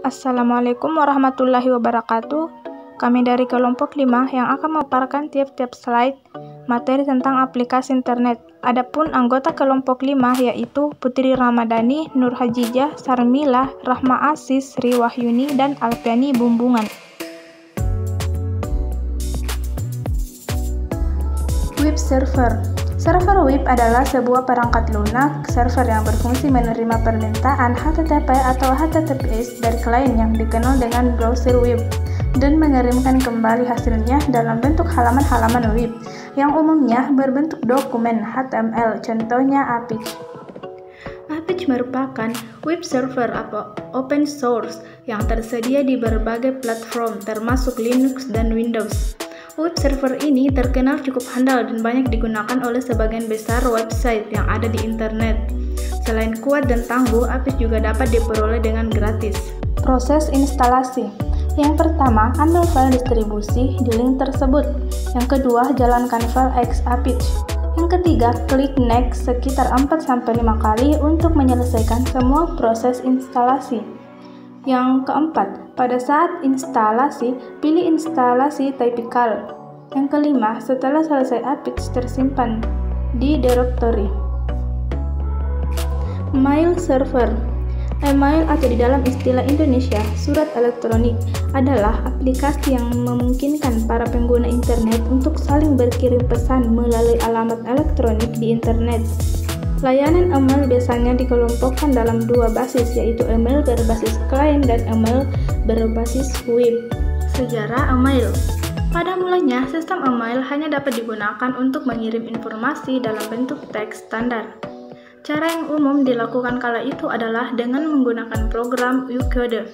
Assalamualaikum warahmatullahi wabarakatuh. Kami dari kelompok 5 yang akan memaparkan tiap-tiap slide materi tentang aplikasi internet. Adapun anggota kelompok 5 yaitu Putri Ramadhani, Nur Hajijah, Sarmila, Rahma Asis, Sri Wahyuni, dan Alfiani Bumbungan. Web server. Server web adalah sebuah perangkat lunak server yang berfungsi menerima permintaan HTTP atau HTTPS dari klien yang dikenal dengan browser web dan mengirimkan kembali hasilnya dalam bentuk halaman-halaman web yang umumnya berbentuk dokumen HTML, contohnya Apache. Apache merupakan web server atau open source yang tersedia di berbagai platform termasuk Linux dan Windows. Web server ini terkenal cukup handal dan banyak digunakan oleh sebagian besar website yang ada di internet. Selain kuat dan tangguh, Apache juga dapat diperoleh dengan gratis. Proses instalasi. Yang pertama, ambil file distribusi di link tersebut. Yang kedua, jalankan file X Apache. Yang ketiga, klik next sekitar 4-5 kali untuk menyelesaikan semua proses instalasi. Yang keempat, pada saat instalasi, pilih instalasi tipikal. Yang kelima, setelah selesai Apache tersimpan di directory. Mail server. Email atau di dalam istilah Indonesia, surat elektronik adalah aplikasi yang memungkinkan para pengguna internet untuk saling berkirim pesan melalui alamat elektronik di internet. Layanan email biasanya dikelompokkan dalam dua basis, yaitu email berbasis klien dan email berbasis web. Sejarah email. Pada mulanya, sistem email hanya dapat digunakan untuk mengirim informasi dalam bentuk teks standar. Cara yang umum dilakukan kala itu adalah dengan menggunakan program Ucode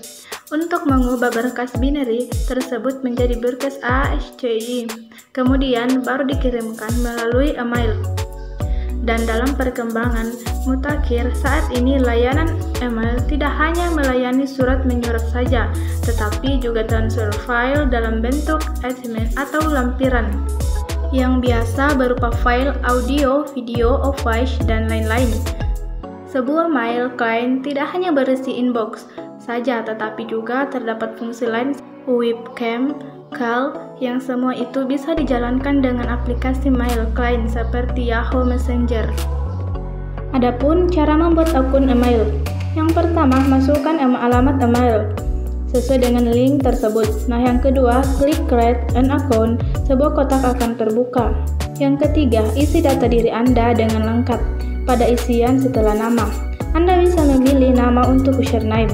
untuk mengubah berkas binary tersebut menjadi berkas ASCII, kemudian baru dikirimkan melalui email. Dan dalam perkembangan mutakhir saat ini, layanan email tidak hanya melayani surat menyurat saja, tetapi juga transfer file dalam bentuk SMS atau lampiran yang biasa berupa file audio, video, voice, dan lain-lain. Sebuah mail client tidak hanya berisi inbox saja, tetapi juga terdapat fungsi lain webcam, call, yang semua itu bisa dijalankan dengan aplikasi mail client seperti Yahoo Messenger. Adapun cara membuat akun email. Yang pertama, masukkan alamat email sesuai dengan link tersebut. Nah, yang kedua, klik create an account, sebuah kotak akan terbuka. Yang ketiga, isi data diri Anda dengan lengkap pada isian setelah nama. Anda bisa memilih nama untuk username.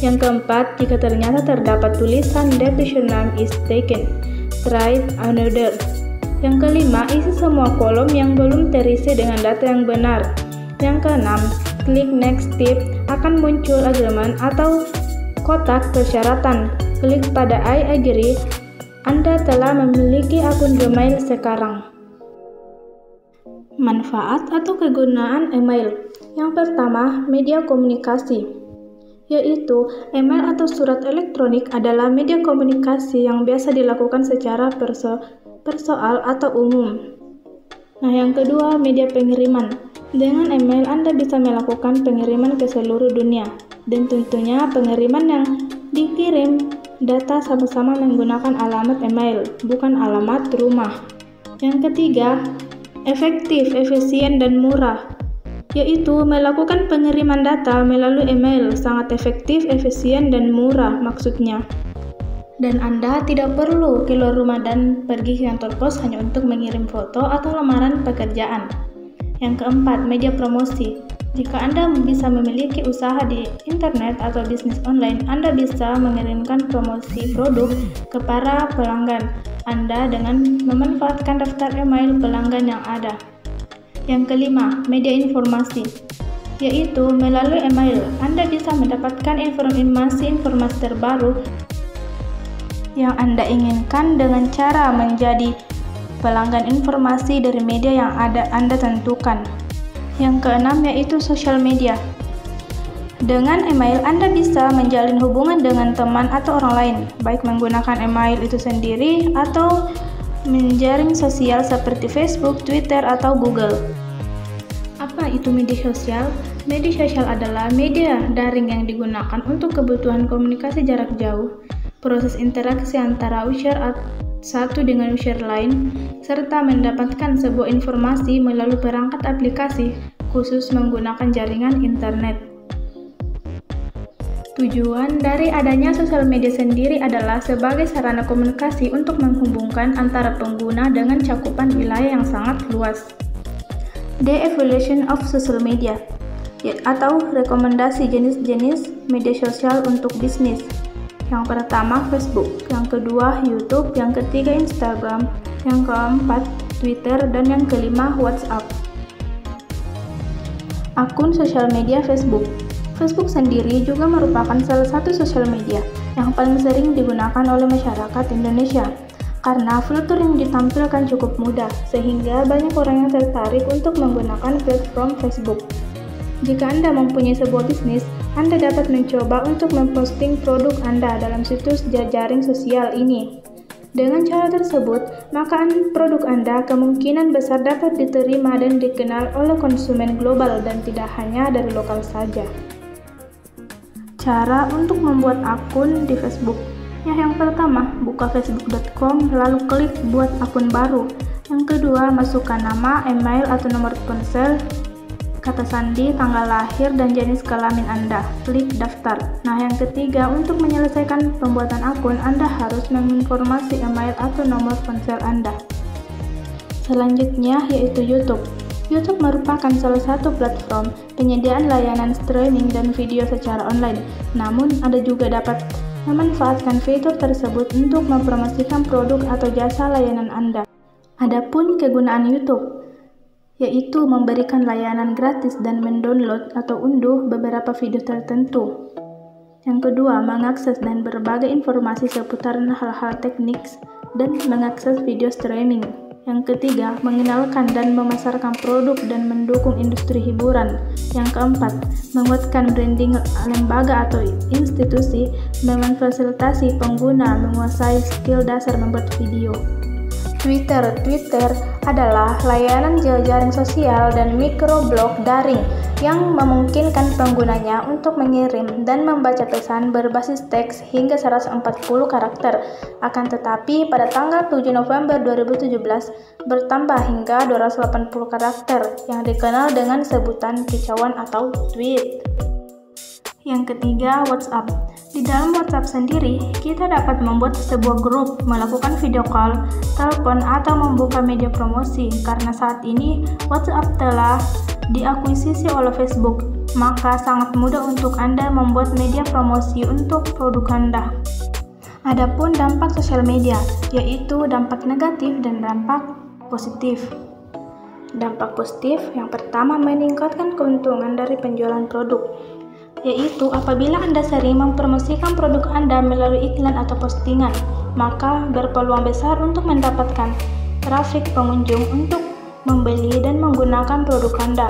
Yang keempat, jika ternyata terdapat tulisan that username is taken, try another. Yang kelima, isi semua kolom yang belum terisi dengan data yang benar. Yang keenam, klik next tip, akan muncul agreement atau kotak persyaratan. Klik pada I agree, Anda telah memiliki akun Gmail sekarang. Manfaat atau kegunaan email. Yang pertama, media komunikasi, yaitu email atau surat elektronik adalah media komunikasi yang biasa dilakukan secara persoal atau umum. Nah, yang kedua, media pengiriman. Dengan email Anda bisa melakukan pengiriman ke seluruh dunia, dan tentunya pengiriman yang dikirim data sama-sama menggunakan alamat email, bukan alamat rumah. Yang ketiga, efektif, efisien, dan murah, yaitu melakukan pengiriman data melalui email sangat efektif, efisien, dan murah maksudnya. Dan Anda tidak perlu keluar rumah dan pergi ke kantor pos hanya untuk mengirim foto atau lamaran pekerjaan. Yang keempat, media promosi. Jika Anda bisa memiliki usaha di internet atau bisnis online, Anda bisa mengirimkan promosi produk ke para pelanggan Anda dengan memanfaatkan daftar email pelanggan yang ada. Yang kelima, media informasi, yaitu melalui email Anda bisa mendapatkan informasi terbaru yang Anda inginkan dengan cara menjadi pelanggan informasi dari media yang Anda tentukan. Yang keenam, yaitu sosial media. Dengan email Anda bisa menjalin hubungan dengan teman atau orang lain, baik menggunakan email itu sendiri atau menjaring sosial seperti Facebook, Twitter, atau Google. Apa itu media sosial? Media sosial adalah media daring yang digunakan untuk kebutuhan komunikasi jarak jauh, proses interaksi antara user satu dengan user lain, serta mendapatkan sebuah informasi melalui perangkat aplikasi khusus menggunakan jaringan internet. Tujuan dari adanya sosial media sendiri adalah sebagai sarana komunikasi untuk menghubungkan antara pengguna dengan cakupan wilayah yang sangat luas. The evolution of social media, atau rekomendasi jenis-jenis media sosial untuk bisnis. Yang pertama Facebook, yang kedua YouTube, yang ketiga Instagram, yang keempat Twitter, dan yang kelima WhatsApp. Akun sosial media Facebook. Facebook sendiri juga merupakan salah satu sosial media yang paling sering digunakan oleh masyarakat Indonesia karena fitur yang ditampilkan cukup mudah sehingga banyak orang yang tertarik untuk menggunakan platform Facebook. Jika Anda mempunyai sebuah bisnis, Anda dapat mencoba untuk memposting produk Anda dalam situs jejaring sosial ini. Dengan cara tersebut, maka produk Anda kemungkinan besar dapat diterima dan dikenal oleh konsumen global dan tidak hanya dari lokal saja. Cara untuk membuat akun di Facebook. Yang pertama, buka facebook.com lalu klik buat akun baru. Yang kedua, masukkan nama, email atau nomor ponsel, kata sandi, tanggal lahir, dan jenis kelamin Anda. Klik daftar. Nah, yang ketiga, untuk menyelesaikan pembuatan akun, Anda harus menginformasi email atau nomor ponsel Anda. Selanjutnya, yaitu YouTube. YouTube merupakan salah satu platform penyediaan layanan streaming dan video secara online. Namun, Anda juga dapat memanfaatkan fitur tersebut untuk mempromosikan produk atau jasa layanan Anda. Adapun kegunaan YouTube, yaitu memberikan layanan gratis dan mendownload atau unduh beberapa video tertentu. Yang kedua, mengakses dan berbagai informasi seputar hal-hal teknik dan mengakses video streaming. Yang ketiga, mengenalkan dan memasarkan produk dan mendukung industri hiburan. Yang keempat, menguatkan branding lembaga atau institusi, memfasilitasi pengguna menguasai skill dasar membuat video. Twitter adalah layanan jejaring sosial dan microblog daring yang memungkinkan penggunanya untuk mengirim dan membaca pesan berbasis teks hingga 140 karakter. Akan tetapi, pada tanggal 7 November 2017 bertambah hingga 280 karakter yang dikenal dengan sebutan kicauan atau tweet. Yang ketiga, WhatsApp. Di dalam WhatsApp sendiri, kita dapat membuat sebuah grup, melakukan video call, telepon, atau membuka media promosi. Karena saat ini, WhatsApp telah diakuisisi oleh Facebook, maka sangat mudah untuk Anda membuat media promosi untuk produk Anda. Adapun dampak sosial media, yaitu dampak negatif dan dampak positif. Dampak positif yang pertama, meningkatkan keuntungan dari penjualan produk, yaitu apabila Anda sering mempromosikan produk Anda melalui iklan atau postingan, maka berpeluang besar untuk mendapatkan trafik pengunjung untuk membeli dan menggunakan produk Anda.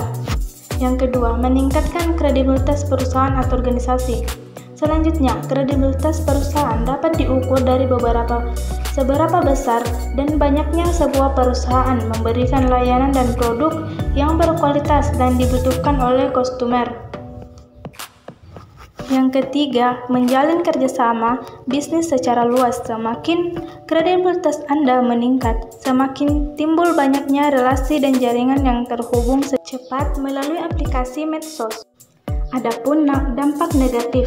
Yang kedua, meningkatkan kredibilitas perusahaan atau organisasi. Selanjutnya, kredibilitas perusahaan dapat diukur dari seberapa besar dan banyaknya sebuah perusahaan memberikan layanan dan produk yang berkualitas dan dibutuhkan oleh konsumer. Yang ketiga, menjalin kerjasama bisnis secara luas. Semakin kredibilitas Anda meningkat, semakin timbul banyaknya relasi dan jaringan yang terhubung cepat melalui aplikasi medsos. Adapun dampak negatif,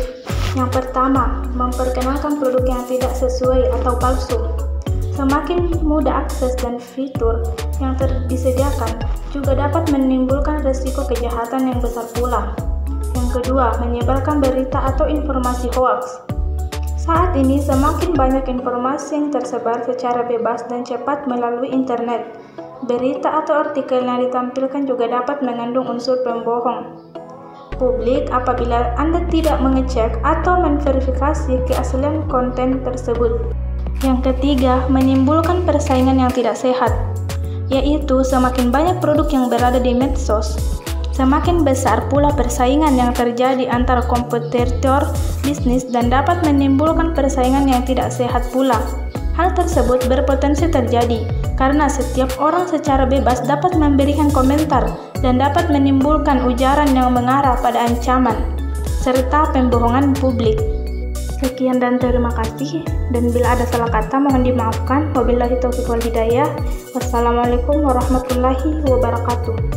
yang pertama, memperkenalkan produk yang tidak sesuai atau palsu. Semakin mudah akses dan fitur yang disediakan juga dapat menimbulkan risiko kejahatan yang besar pula. Yang kedua, menyebarkan berita atau informasi hoaks. Saat ini semakin banyak informasi yang tersebar secara bebas dan cepat melalui internet. Berita atau artikel yang ditampilkan juga dapat mengandung unsur pembohong publik apabila Anda tidak mengecek atau memverifikasi keaslian konten tersebut. Yang ketiga, menimbulkan persaingan yang tidak sehat, yaitu semakin banyak produk yang berada di medsos, semakin besar pula persaingan yang terjadi antara kompetitor bisnis dan dapat menimbulkan persaingan yang tidak sehat pula. Hal tersebut berpotensi terjadi karena setiap orang secara bebas dapat memberikan komentar dan dapat menimbulkan ujaran yang mengarah pada ancaman serta pembohongan publik. Sekian dan terima kasih, dan bila ada salah kata mohon dimaafkan. Wabillahi taufiq wal hidayah. Wassalamualaikum warahmatullahi wabarakatuh.